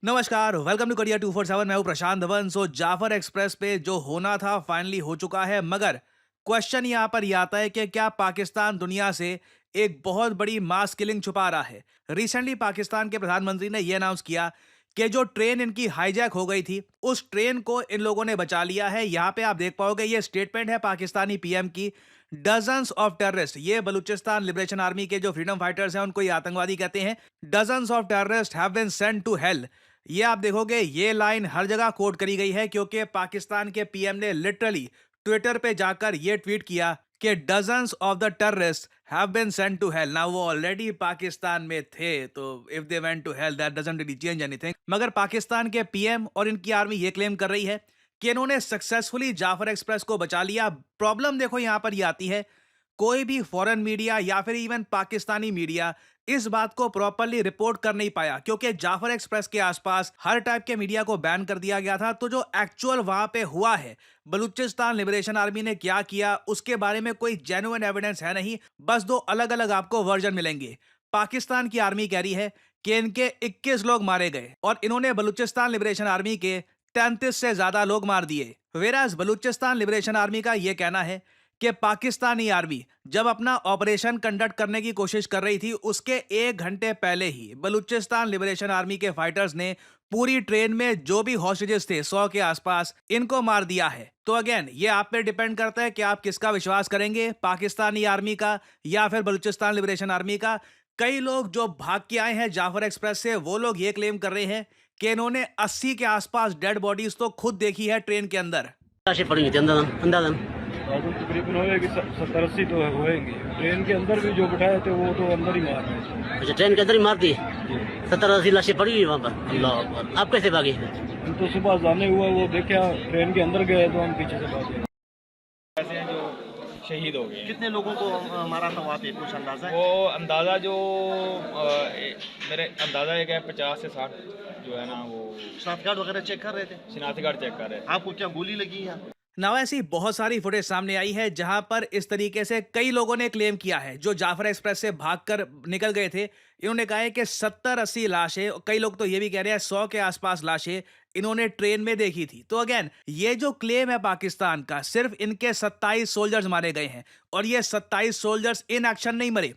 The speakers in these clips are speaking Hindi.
नमस्कार, वेलकम टू करियर 247। मैं हूं प्रशांत धवन। जाफर एक्सप्रेस पे जो होना था फाइनली हो चुका है, मगर क्वेश्चन यहां पर ये आता है कि क्या पाकिस्तान दुनिया से एक बहुत बड़ी मास किलिंग छुपा रहा है। रिसेंटली पाकिस्तान के प्रधानमंत्री ने यह अनाउंस किया कि जो ट्रेन इनकी हाईजैक हो गई थी, उस ट्रेन को इन लोगों ने बचा लिया है। यहाँ पे आप देख पाओगे, ये स्टेटमेंट है पाकिस्तानी पीएम की। डजन्स ऑफ टेररिस्ट, ये बलूचिस्तान लिबरेशन आर्मी के जो फ्रीडम फाइटर्स हैं उनको ये आतंकवादी कहते हैं। Dozens of terrorist have been sent to hell. ये आप देखोगे, ये लाइन हर जगह कोट करी गई है, क्योंकि पाकिस्तान के पीएम ने लिटरली ट्विटर पे जाकर ये ट्वीट किया कि dozens of the terrorist have been sent to hell. ना वो ऑलरेडी पाकिस्तान में थे, तो if they went to hell that doesn't really change anything. मगर पाकिस्तान के पीएम और इनकी आर्मी ये क्लेम कर रही है कि इन्होंने सक्सेसफुली जाफर एक्सप्रेस को बचा लिया। प्रॉब्लम देखो यहां पर ये आती है, कोई भी फॉरेन मीडिया या फिर इवन पाकिस्तानी मीडिया इस बात को प्रॉपर्ली रिपोर्ट कर नहीं पाया, क्योंकि जाफर एक्सप्रेस के आसपास हर टाइप के मीडिया को बैन कर दिया गया था। तो जो एक्चुअल वहां पे हुआ है, बलूचिस्तान लिबरेशन आर्मी ने क्या किया, उसके बारे में कोई जेन्युइन एविडेंस है नहीं। बस दो अलग अलग आपको वर्जन मिलेंगे। पाकिस्तान की आर्मी कह रही है कि इनके 21 लोग मारे गए और इन्होंने बलूचिस्तान लिबरेशन आर्मी के 33 से ज्यादा लोग मार दिए। वेराज बलूचिस्तान लिबरेशन आर्मी का यह कहना है कि पाकिस्तानी आर्मी जब अपना ऑपरेशन कंडक्ट करने की कोशिश कर रही थी, उसके 1 घंटे पहले ही बलूचिस्तान लिबरेशन आर्मी के फाइटर्स ने पूरी ट्रेन में जो भी हॉस्टेजेस थे 100 के आसपास, इनको मार दिया है। तो अगेन ये आप पे डिपेंड करता है कि आप किसका विश्वास करेंगे, पाकिस्तानी आर्मी का या फिर बलूचिस्तान लिबरेशन आर्मी का। कई लोग जो भाग के आए हैं जाफर एक्सप्रेस से, वो लोग ये क्लेम कर रहे हैं कि इन्होंने 80 के आसपास डेड बॉडीज तो खुद देखी है ट्रेन के अंदर। लाशें पड़ी हुई थी अंदाजन अंदाजन तकरीबन होएगी 70-80 तो होएंगी। ट्रेन के अंदर भी जो बिठाए थे वो तो अंदर ही मार रहे थे। अच्छा, ट्रेन के अंदर ही मार दी। 70-80 लाशें पड़ी हुई वहाँ पर। अल्लाह अकबर। आप कैसे भागे? हम तो सुबह जाने हुआ वो देखा, ट्रेन के अंदर गए तो हम पीछे से भागे। ऐसे हैं जो शहीद हो गए। कितने लोगों को मारा था वहाँ पे, कुछ अंदाजा है? वो अंदाज़ा जो मेरे अंदाज़ा एक है 50 से 60 जो है ना, वो शनाख्त कार्ड वगैरह चेक कर रहे थे? शिनाख्ती कार्ड चेक कर रहे थे। आपको क्या गोली लगी है? नाउ ऐसी बहुत सारी फुटेज सामने आई है जहां पर इस तरीके से कई लोगों ने क्लेम किया है जो जाफर एक्सप्रेस से भागकर निकल गए थे। इन्होंने कहा है कि 70-80 लाशें, कई लोग तो ये भी कह रहे हैं 100 के आसपास लाशें इन्होंने ट्रेन में देखी थी। तो अगेन ये जो क्लेम है पाकिस्तान का, सिर्फ इनके 27 सोल्जर्स मारे गए हैं और ये 27 सोल्जर्स इन एक्शन नहीं मरे।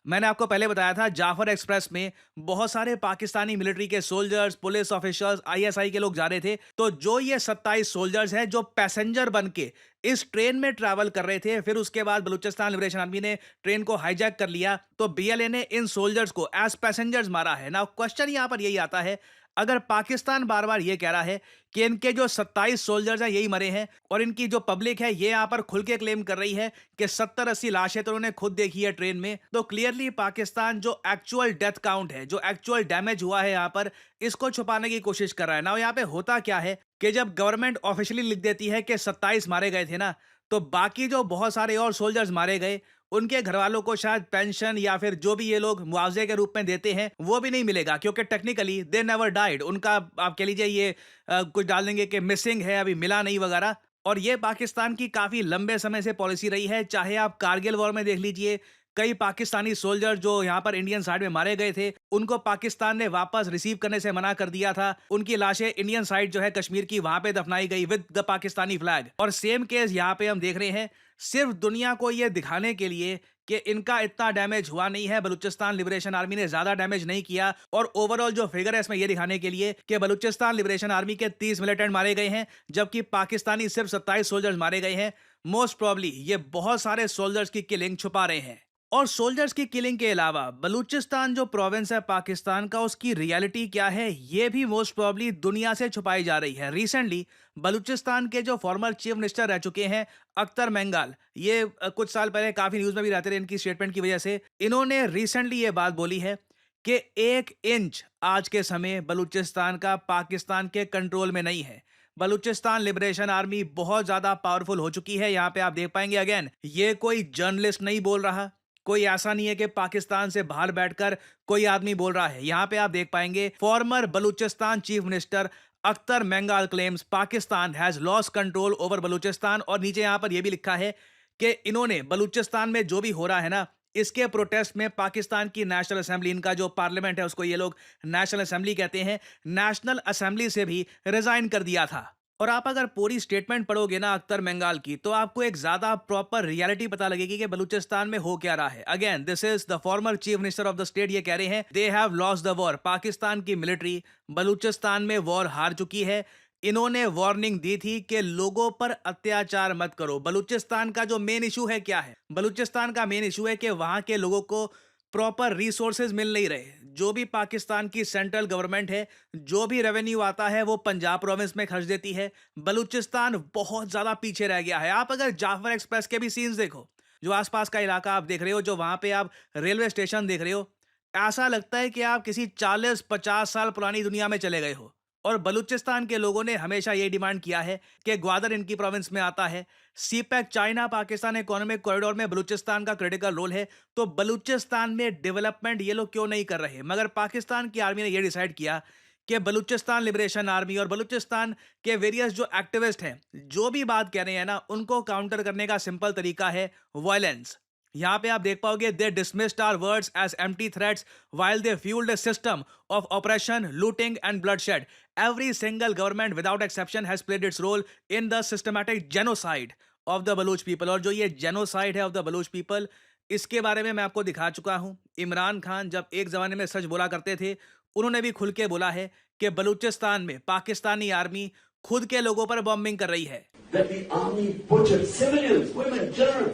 मैंने आपको पहले बताया था जाफर एक्सप्रेस में बहुत सारे पाकिस्तानी मिलिट्री के सोल्जर्स, पुलिस ऑफिसर्स, आईएसआई के लोग जा रहे थे। तो जो ये 27 सोल्जर्स हैं जो पैसेंजर बन के इस ट्रेन में ट्रैवल कर रहे थे, फिर उसके बाद बलूचिस्तान लिबरेशन आर्मी ने ट्रेन को हाईजैक कर लिया, तो बीएलए ने इन सोल्जर्स को एज पैसेंजर्स मारा है। ना क्वेश्चन यहां पर यही आता है, अगर पाकिस्तान बार बार ये कह रहा है कि इनके जो 27 सोल्जर्स हैं यही मरे हैं, और इनकी जो पब्लिक है ये यहां पर खुल के क्लेम कर रही है कि 70-80 लाशें तो उन्होंने खुद देखी है ट्रेन में, तो क्लियरली पाकिस्तान जो एक्चुअल डेथ काउंट है, जो एक्चुअल डैमेज हुआ है यहां पर, इसको छुपाने की कोशिश कर रहा है ना। यहाँ पे होता क्या है कि जब गवर्नमेंट ऑफिशियली लिख देती है कि 27 मारे गए थे ना, तो बाकी जो बहुत सारे और सोल्जर्स मारे गए, उनके घर वालों को शायद पेंशन या फिर जो भी ये लोग मुआवजे के रूप में देते हैं वो भी नहीं मिलेगा, क्योंकि टेक्निकली दे नेवर डाइड। उनका आप कह लीजिए ये कुछ डाल देंगे कि मिसिंग है, अभी मिला नहीं वगैरह। और ये पाकिस्तान की काफी लंबे समय से पॉलिसी रही है। चाहे आप कारगिल वॉर में देख लीजिए, कई पाकिस्तानी सोल्जर जो यहाँ पर इंडियन साइड में मारे गए थे, उनको पाकिस्तान ने वापस रिसीव करने से मना कर दिया था। उनकी लाशें इंडियन साइड जो है कश्मीर की, वहां पे दफनाई गई विद द पाकिस्तानी फ्लैग। और सेम केस यहाँ पे हम देख रहे हैं, सिर्फ दुनिया को ये दिखाने के लिए कि इनका इतना डैमेज हुआ नहीं है, बलूचिस्तान लिबरेशन आर्मी ने ज्यादा डैमेज नहीं किया। और ओवरऑल जो फिगर है इसमें यह दिखाने के लिए कि बलूचिस्तान लिबरेशन आर्मी के 30 मिलिटेंट मारे गए हैं, जबकि पाकिस्तानी सिर्फ 27 सोल्जर्स मारे गए हैं। मोस्ट प्रॉब्ली ये बहुत सारे सोल्जर्स की किलिंग छुपा रहे हैं। और सोल्जर्स की किलिंग के अलावा बलूचिस्तान जो प्रोविंस है पाकिस्तान का, उसकी रियलिटी क्या है, ये भी मोस्ट प्रॉब्ली दुनिया से छुपाई जा रही है। रिसेंटली बलूचिस्तान के जो फॉर्मर चीफ मिनिस्टर रह चुके हैं अख्तर मेंगाल, ये कुछ साल पहले काफी न्यूज में भी रहते रहे इनकी स्टेटमेंट की वजह से, इन्होंने रिसेंटली ये बात बोली है कि 1 इंच आज के समय बलूचिस्तान का पाकिस्तान के कंट्रोल में नहीं है। बलूचिस्तान लिबरेशन आर्मी बहुत ज्यादा पावरफुल हो चुकी है। यहाँ पे आप देख पाएंगे, अगेन ये कोई जर्नलिस्ट नहीं बोल रहा, कोई ऐसा नहीं है कि पाकिस्तान से बाहर बैठकर कोई आदमी बोल रहा है। यहां पे आप देख पाएंगे former Balochistan chief minister Akhtar Mengal claims Pakistan has lost control over Balochistan. और नीचे यहां पर यह भी लिखा है कि इन्होंने बलूचिस्तान में जो भी हो रहा है ना, इसके प्रोटेस्ट में पाकिस्तान की नेशनल असेंबली, इनका जो पार्लियामेंट है उसको ये लोग नेशनल असेंबली कहते हैं, नेशनल असेंबली से भी रिजाइन कर दिया था। और आप अगर पूरी स्टेटमेंट पढ़ोगे ना अख्तर मेंगाल की, तो आपको एक ज्यादा प्रॉपर रियलिटी पता लगेगी कि बलूचिस्तान में हो क्या रहा है। Again this is the former chief minister of the state, ये कह रहे हैं they have lost the war. Pakistan की मिलिट्री बलूचिस्तान में वॉर हार चुकी है। इन्होंने वार्निंग दी थी कि लोगों पर अत्याचार मत करो। बलूचिस्तान का जो मेन इशू है क्या है? बलूचिस्तान का मेन इशू है कि वहां के लोगों को प्रॉपर रिसोर्सेज मिल नहीं रहे। जो भी पाकिस्तान की सेंट्रल गवर्नमेंट है, जो भी रेवेन्यू आता है वो पंजाब प्रोविंस में खर्च देती है। बलूचिस्तान बहुत ज्यादा पीछे रह गया है। आप अगर जाफर एक्सप्रेस के भी सीन्स देखो, जो आसपास का इलाका आप देख रहे हो, जो वहां पे आप रेलवे स्टेशन देख रहे हो, ऐसा लगता है कि आप किसी 40-50 साल पुरानी दुनिया में चले गए हो। और बलूचिस्तान के लोगों ने हमेशा ये डिमांड किया है कि ग्वादर इनकी प्रोविंस में आता है। CPEC China Pakistan economic corridor में बलूचिस्तान का क्रिटिकल रोल है। तो बलूचिस्तान में डेवलपमेंट ये लोग क्यों नहीं कर रहे? मगर पाकिस्तान की आर्मी ने यह डिसाइड किया कि बलूचिस्तान लिबरेशन आर्मी और बलूचिस्तान के वेरियस जो एक्टिविस्ट हैं, जो भी बात कह रहे हैं ना, उनको काउंटर करने का सिंपल तरीका है वायलेंस। यहां पे आप देख पाओगे they dismissed our words as empty threats while they fuelled a system of operation, looting and bloodshed. Every single government without exception has played its role in the systematic genocide of the Baluch people। और जो ये genocide है of the Baluch people, इसके बारे में मैं आपको दिखा चुका हूं। इमरान खान जब एक जमाने में सच बोला करते थे, उन्होंने भी खुल के बोला है कि बलूचिस्तान में पाकिस्तानी आर्मी खुद के लोगों पर बॉम्बिंग कर रही है। That the army butchered civilians, women, children.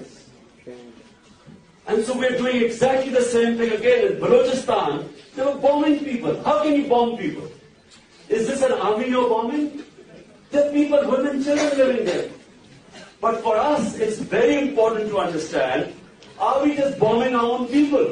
And so we're doing exactly the same thing again in Balochistan. They were bombing people. How can you bomb people? Is this an army you're bombing? There are people, women, children living there. But for us, it's very important to understand, are we just bombing our own people?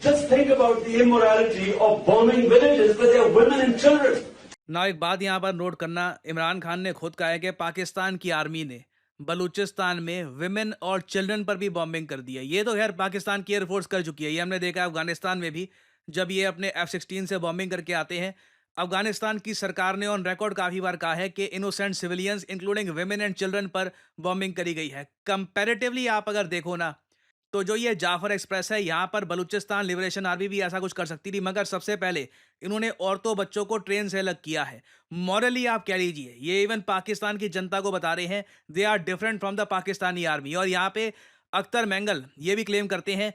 Just think about the immorality of bombing villages where there are women and children. ना एक बात यहाँ पर नोट करना, इमरान खान ने खुद कहा है कि पाकिस्तान की आर्मी ने बलूचिस्तान में विमेन और चिल्ड्रन पर भी बॉम्बिंग कर दी है। ये तो खैर पाकिस्तान की एयरफोर्स कर चुकी है। ये हमने देखा अफगानिस्तान में भी, जब ये अपने F-16 से बॉम्बिंग करके आते हैं। अफगानिस्तान की सरकार ने ऑन रिकॉर्ड काफी बार कहा है कि innocent civilians including women and children पर बॉम्बिंग करी गई है। कंपैरेटिवली आप अगर देखो ना, तो जो ये जाफर एक्सप्रेस है, यहाँ पर बलूचिस्तान लिबरेशन आर्मी भी ऐसा कुछ कर सकती थी, मगर सबसे पहले इन्होंने औरतों बच्चों को ट्रेन से अलग किया है। मॉरली आप कह लीजिए, ये इवन पाकिस्तान की जनता को बता रहे हैं they are different from the Pakistani army. और यहाँ पे अख्तर मेंगल ये भी क्लेम करते हैं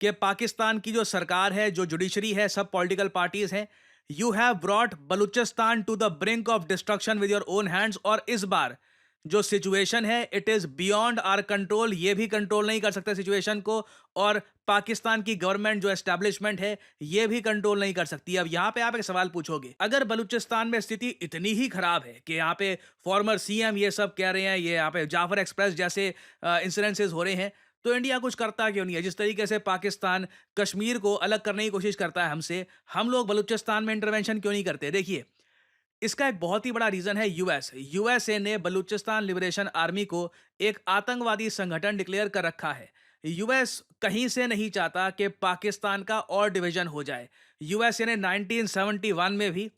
कि पाकिस्तान की जो सरकार है, जो जुडिशरी है, सब पॉलिटिकल पार्टीज हैं, you have brought Balochistan to the brink of destruction with your own hands. और इस बार जो सिचुएशन है, it is beyond our control. ये भी कंट्रोल नहीं कर सकते सिचुएशन को, और पाकिस्तान की गवर्नमेंट जो एस्टैब्लिशमेंट है, ये भी कंट्रोल नहीं कर सकती। अब यहाँ पे आप एक सवाल पूछोगे, अगर बलूचिस्तान में स्थिति इतनी ही खराब है कि यहाँ पे फॉर्मर CM ये सब कह रहे हैं, ये यहाँ पे जाफर एक्सप्रेस जैसे इंसिडेंसेस हो रहे हैं, तो इंडिया कुछ करता क्यों नहीं है? जिस तरीके से पाकिस्तान कश्मीर को अलग करने की कोशिश करता है हमसे, हम लोग बलूचिस्तान में इंटरवेंशन क्यों नहीं करते? देखिए, इसका एक बहुत ही बड़ा रीजन है यूएसए ने बलूचिस्तान लिबरेशन आर्मी को एक आतंकवादी संगठन डिक्लेयर कर रखा है। यूएस कहीं से नहीं चाहता कि पाकिस्तान का और डिवीजन हो जाए। यूएसए ने 1971 में भी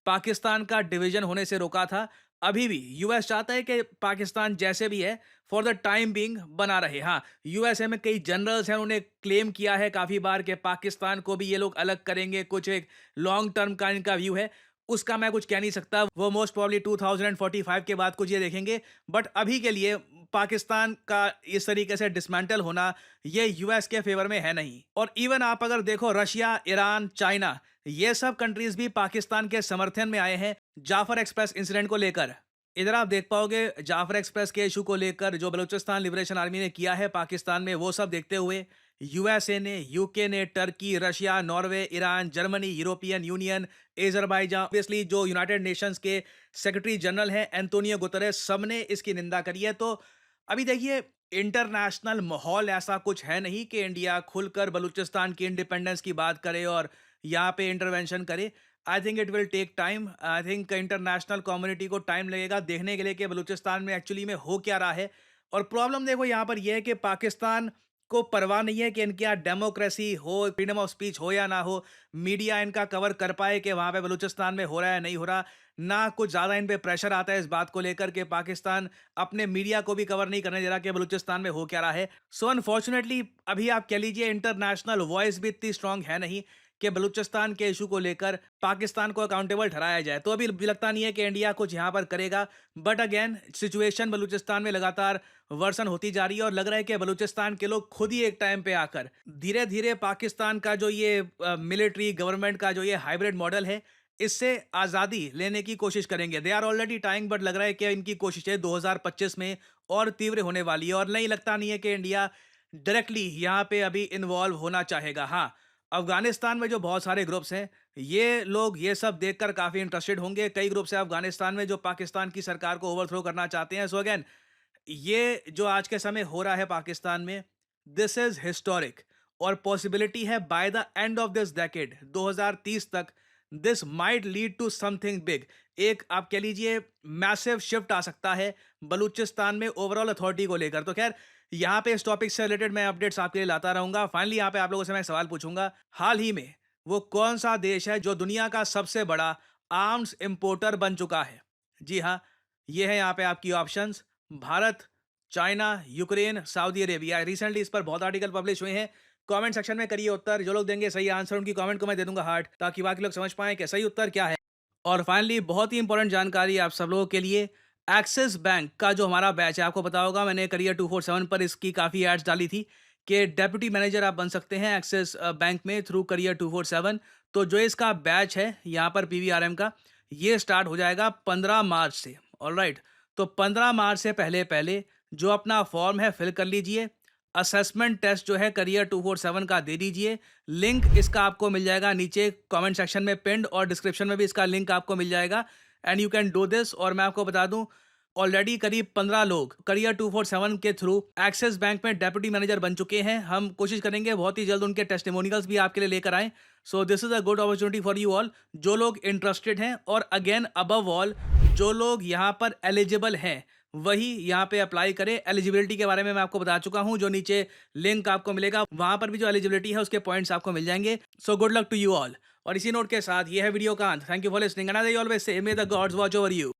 पाकिस्तान का डिवीजन होने से रोका था। अभी भी यूएस चाहता है कि पाकिस्तान जैसे भी है फॉर द टाइम बीइंग बना रहे। हाँ, यूएसए में कई जनरल्स हैं, उन्होंने क्लेम किया है काफी बार कि पाकिस्तान को भी ये लोग अलग करेंगे। कुछ एक लॉन्ग टर्म का इनका व्यू है, उसका मैं कुछ कह नहीं सकता। वो मोस्ट प्रॉब्ली 2045 के बाद कुछ ये देखेंगे। बट अभी के लिए पाकिस्तान का इस तरीके से डिसमेंटल होना ये यूएस के फेवर में है नहीं। और इवन आप अगर देखो, रशिया, ईरान, चाइना, ये सब कंट्रीज भी पाकिस्तान के समर्थन में आए हैं जाफर एक्सप्रेस इंसिडेंट को लेकर। इधर आप देख पाओगे जाफर एक्सप्रेस के इशू को लेकर जो बलूचिस्तान लिबरेशन आर्मी ने किया है पाकिस्तान में, वो सब देखते हुए यूएसए ने, यूके ने, Turkey, Russia, Norway, Iran, Germany, European Union, Azerbaijan, obviously जो यूनाइटेड नेशंस के सेक्रेटरी जनरल हैं एंटोनियो गुतेरेस, सबने इसकी निंदा करी है। तो अभी देखिए, इंटरनेशनल माहौल ऐसा कुछ है नहीं कि इंडिया खुलकर बलूचिस्तान की इंडिपेंडेंस की बात करे और यहाँ पे इंटरवेंशन करे। I think it will take time. I think international community को टाइम लगेगा देखने के लिए कि बलूचिस्तान में एक्चुअली में हो क्या रहा है। और प्रॉब्लम देखो यहाँ पर यह है कि पाकिस्तान को परवाह नहीं है कि इनके यहाँ डेमोक्रेसी हो, फ्रीडम ऑफ स्पीच हो या ना हो, मीडिया इनका कवर कर पाए कि वहाँ पे बलूचिस्तान में हो रहा है, नहीं हो रहा। ना कुछ ज़्यादा इन पे प्रेशर आता है इस बात को लेकर के पाकिस्तान अपने मीडिया को भी कवर नहीं करने दे रहा कि बलूचिस्तान में हो क्या रहा है। सो अनफॉर्चुनेटली अभी आप कह लीजिए इंटरनेशनल वॉइस भी इतनी स्ट्रांग है नहीं कि बलूचिस्तान के इशू को लेकर पाकिस्तान को अकाउंटेबल ठहराया जाए। तो अभी भी लगता नहीं है कि इंडिया कुछ यहाँ पर करेगा। बट अगेन सिचुएशन बलूचिस्तान में लगातार वर्सन होती जा रही है और लग रहा है कि बलूचिस्तान के लोग खुद ही एक टाइम पे आकर धीरे धीरे पाकिस्तान का जो ये मिलिट्री गवर्नमेंट का जो ये हाइब्रिड मॉडल है इससे आज़ादी लेने की कोशिश करेंगे। They are already time, but लग रहा है कि इनकी कोशिशें 2025 में और तीव्र होने वाली है और नहीं लगता नहीं है कि इंडिया डायरेक्टली यहाँ पे अभी इन्वॉल्व होना चाहेगा। हाँ, अफगानिस्तान में जो बहुत सारे ग्रुप्स हैं ये लोग ये सब देखकर काफ़ी इंटरेस्टेड होंगे। कई ग्रुप्स हैं अफगानिस्तान में जो पाकिस्तान की सरकार को ओवरथ्रो करना चाहते हैं। सो अगेन ये जो आज के समय हो रहा है पाकिस्तान में, दिस इज हिस्टोरिक और पॉसिबिलिटी है by the end of this decade 2030 तक this might lead to something big. एक आप कह लीजिए मैसिव शिफ्ट आ सकता है बलूचिस्तान में ओवरऑल अथॉरिटी को लेकर। तो खैर यहाँ पे इस टॉपिक से रिलेटेड मैं अपडेट्स आपके लिए लाता रहूंगा। फाइनली यहाँ पे आप लोगों से मैं एक सवाल पूछूंगा, हाल ही में वो कौन सा देश है जो दुनिया का सबसे बड़ा आर्म्स इंपोर्टर बन चुका है? जी हाँ, ये है यहाँ पे आपकी options, Bharat, China, Ukraine, Saudi Arabia. Recently इस पर बहुत आर्टिकल पब्लिश हुए हैं। कमेंट सेक्शन में करिए उत्तर, जो लोग देंगे सही आंसर उनकी कमेंट को मैं दे दूंगा हार्ट, ताकि बाकी लोग समझ पाएं कि सही उत्तर क्या है। और फाइनली बहुत ही इंपॉर्टेंट जानकारी आप सब लोगों के लिए, एक्सिस बैंक का जो हमारा बैच है, आपको पता होगा मैंने करियर 247 पर इसकी काफ़ी एड्स डाली थी कि डेप्यूटी मैनेजर आप बन सकते हैं एक्सिस बैंक में थ्रू करियर 247। तो जो इसका बैच है यहाँ पर PVRM का, ये स्टार्ट हो जाएगा 15 मार्च से। ऑलराइट, तो 15 मार्च से पहले पहले जो अपना फॉर्म है फिल कर लीजिए। असेसमेंट टेस्ट जो है करियर 247 का दे दीजिए। लिंक इसका आपको मिल जाएगा नीचे कमेंट सेक्शन में पिंड, और डिस्क्रिप्शन में भी इसका लिंक आपको मिल जाएगा and you can do this. और मैं आपको बता दूं ऑलरेडी करीब 15 लोग करियर 247 के थ्रू एक्सिस बैंक में डेप्यूटी मैनेजर बन चुके हैं। हम कोशिश करेंगे बहुत ही जल्द उनके टेस्टिमोनियल्स भी आपके लिए लेकर आएँ। So this is a good opportunity for you all जो लोग इंटरेस्टेड हैं, और अगेन अबव ऑल जो लोग यहाँ पर एलिजिबल हैं वही यहाँ पे अप्लाई करें। एलिजिबिलिटी के बारे में मैं आपको बता चुका हूँ, जो नीचे लिंक आपको मिलेगा वहाँ पर भी जो एलिजिबिलिटी है उसके पॉइंट्स आपको मिल जाएंगे। So good luck to you all. और इसी नोट के साथ ये है वीडियो का अंत। Thank you for listening and I always say may the gods watch over you.